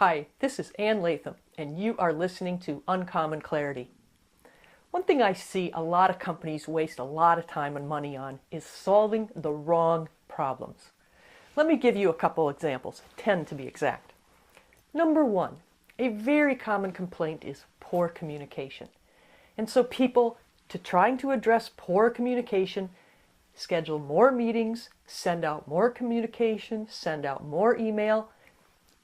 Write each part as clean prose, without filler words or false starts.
Hi, this is Ann Latham, and you are listening to Uncommon Clarity. One thing I see a lot of companies waste a lot of time and money on is solving the wrong problems. Let me give you a couple examples, 10 to be exact. Number one, a very common complaint is poor communication. And so people, trying to address poor communication, schedule more meetings, send out more communication, send out more email,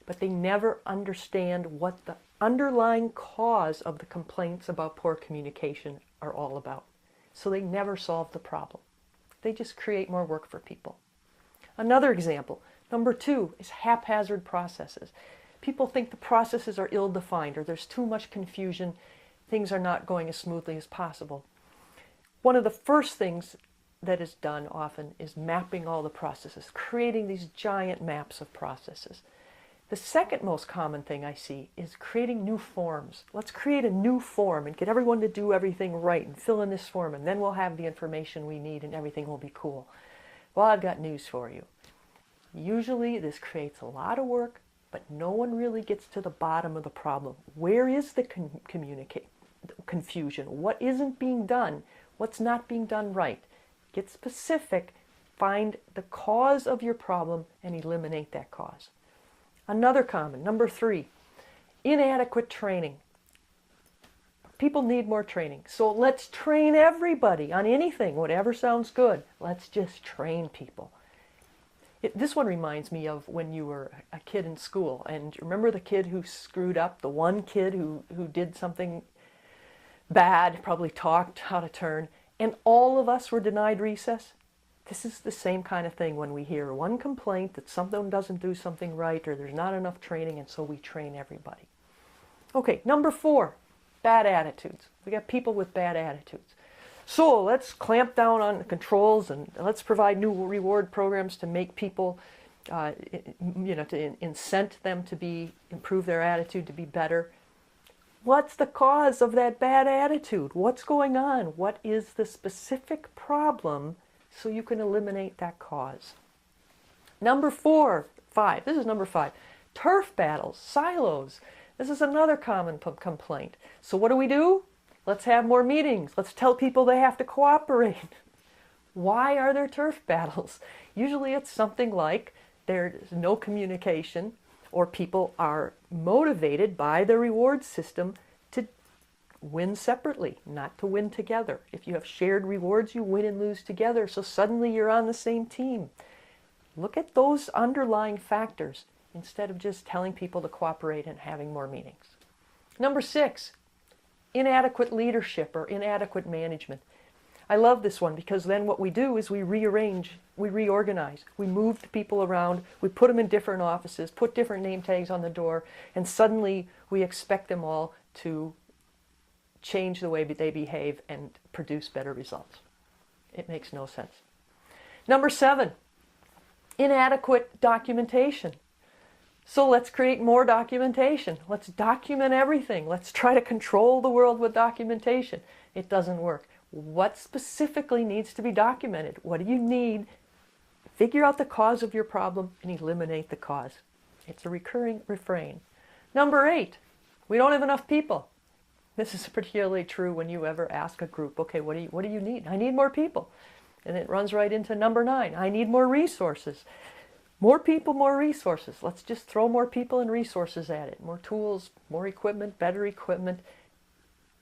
but they never understand what the underlying cause of the complaints about poor communication are all about. So they never solve the problem. They just create more work for people. Another example, number two, is haphazard processes. People think the processes are ill-defined or there's too much confusion, things are not going as smoothly as possible. One of the first things that is done often is mapping all the processes, creating these giant maps of processes. The second most common thing I see is creating new forms. Let's create a new form and get everyone to do everything right and fill in this form, and then we'll have the information we need and everything will be cool. Well, I've got news for you. Usually this creates a lot of work, but no one really gets to the bottom of the problem. Where is the confusion? What isn't being done? What's not being done right? Get specific, find the cause of your problem, and eliminate that cause. Another common, number three, inadequate training. People need more training. So let's train everybody on anything, whatever sounds good. Let's just train people. This one reminds me of when you were a kid in school. And remember the kid who screwed up? The one kid who did something bad, probably talked out of turn, and all of us were denied recess? This is the same kind of thing when we hear one complaint that someone doesn't do something right or there's not enough training, and so we train everybody. Okay, number four, bad attitudes. We got people with bad attitudes. So let's clamp down on the controls and let's provide new reward programs to make people, to incent them to improve their attitude, to be better. What's the cause of that bad attitude? What's going on? What is the specific problem so you can eliminate that cause? Number five, this is number five, turf battles, silos. This is another common complaint. So what do? Let's have more meetings. Let's tell people they have to cooperate. Why are there turf battles? Usually it's something like there's no communication, or people are motivated by the reward system to win separately, not to win together. If you have shared rewards, you win and lose together, so suddenly you're on the same team. Look at those underlying factors instead of just telling people to cooperate and having more meetings. Number six, inadequate leadership or inadequate management. I love this one because then what we do is we rearrange, we reorganize, we move the people around, we put them in different offices, put different name tags on the door, and suddenly we expect them all to change the way they behave and produce better results. It makes no sense. Number seven, inadequate documentation. So let's create more documentation. Let's document everything. Let's try to control the world with documentation. It doesn't work. What specifically needs to be documented? What do you need? Figure out the cause of your problem and eliminate the cause. It's a recurring refrain. Number eight, we don't have enough people. This is particularly true when you ever ask a group, okay, what do you need? I need more people. And it runs right into number nine, I need more resources. More people, more resources. Let's just throw more people and resources at it. More tools, more equipment, better equipment.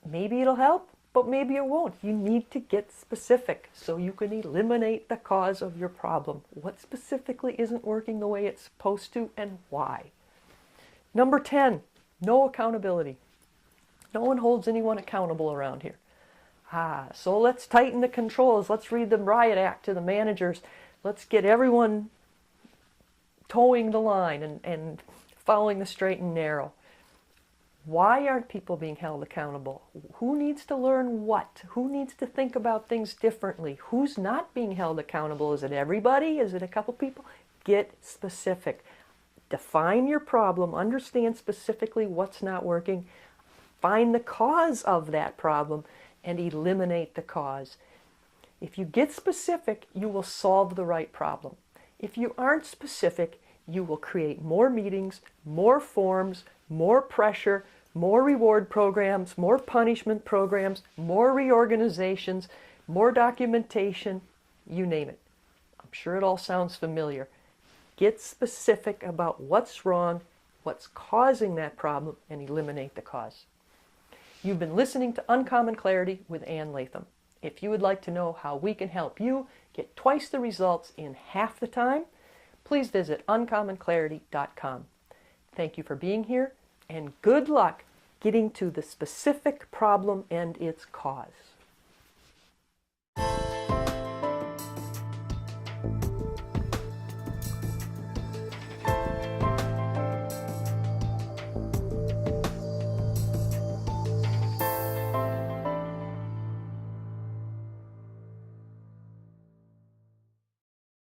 Maybe it'll help, but maybe it won't. You need to get specific so you can eliminate the cause of your problem. What specifically isn't working the way it's supposed to and why? Number 10, no accountability. No one holds anyone accountable around here. So let's tighten the controls. Let's read the riot act to the managers. Let's get everyone towing the line and following the straight and narrow. Why aren't people being held accountable? Who needs to learn what? Who needs to think about things differently? Who's not being held accountable? Is it everybody? Is it a couple people? Get specific. Define your problem. Understand specifically what's not working. Find the cause of that problem and eliminate the cause. If you get specific, you will solve the right problem. If you aren't specific, you will create more meetings, more forms, more pressure, more reward programs, more punishment programs, more reorganizations, more documentation, you name it. I'm sure it all sounds familiar. Get specific about what's wrong, what's causing that problem, and eliminate the cause. You've been listening to Uncommon Clarity with Ann Latham. If you would like to know how we can help you get twice the results in half the time, please visit uncommonclarity.com. Thank you for being here, and good luck getting to the specific problem and its cause.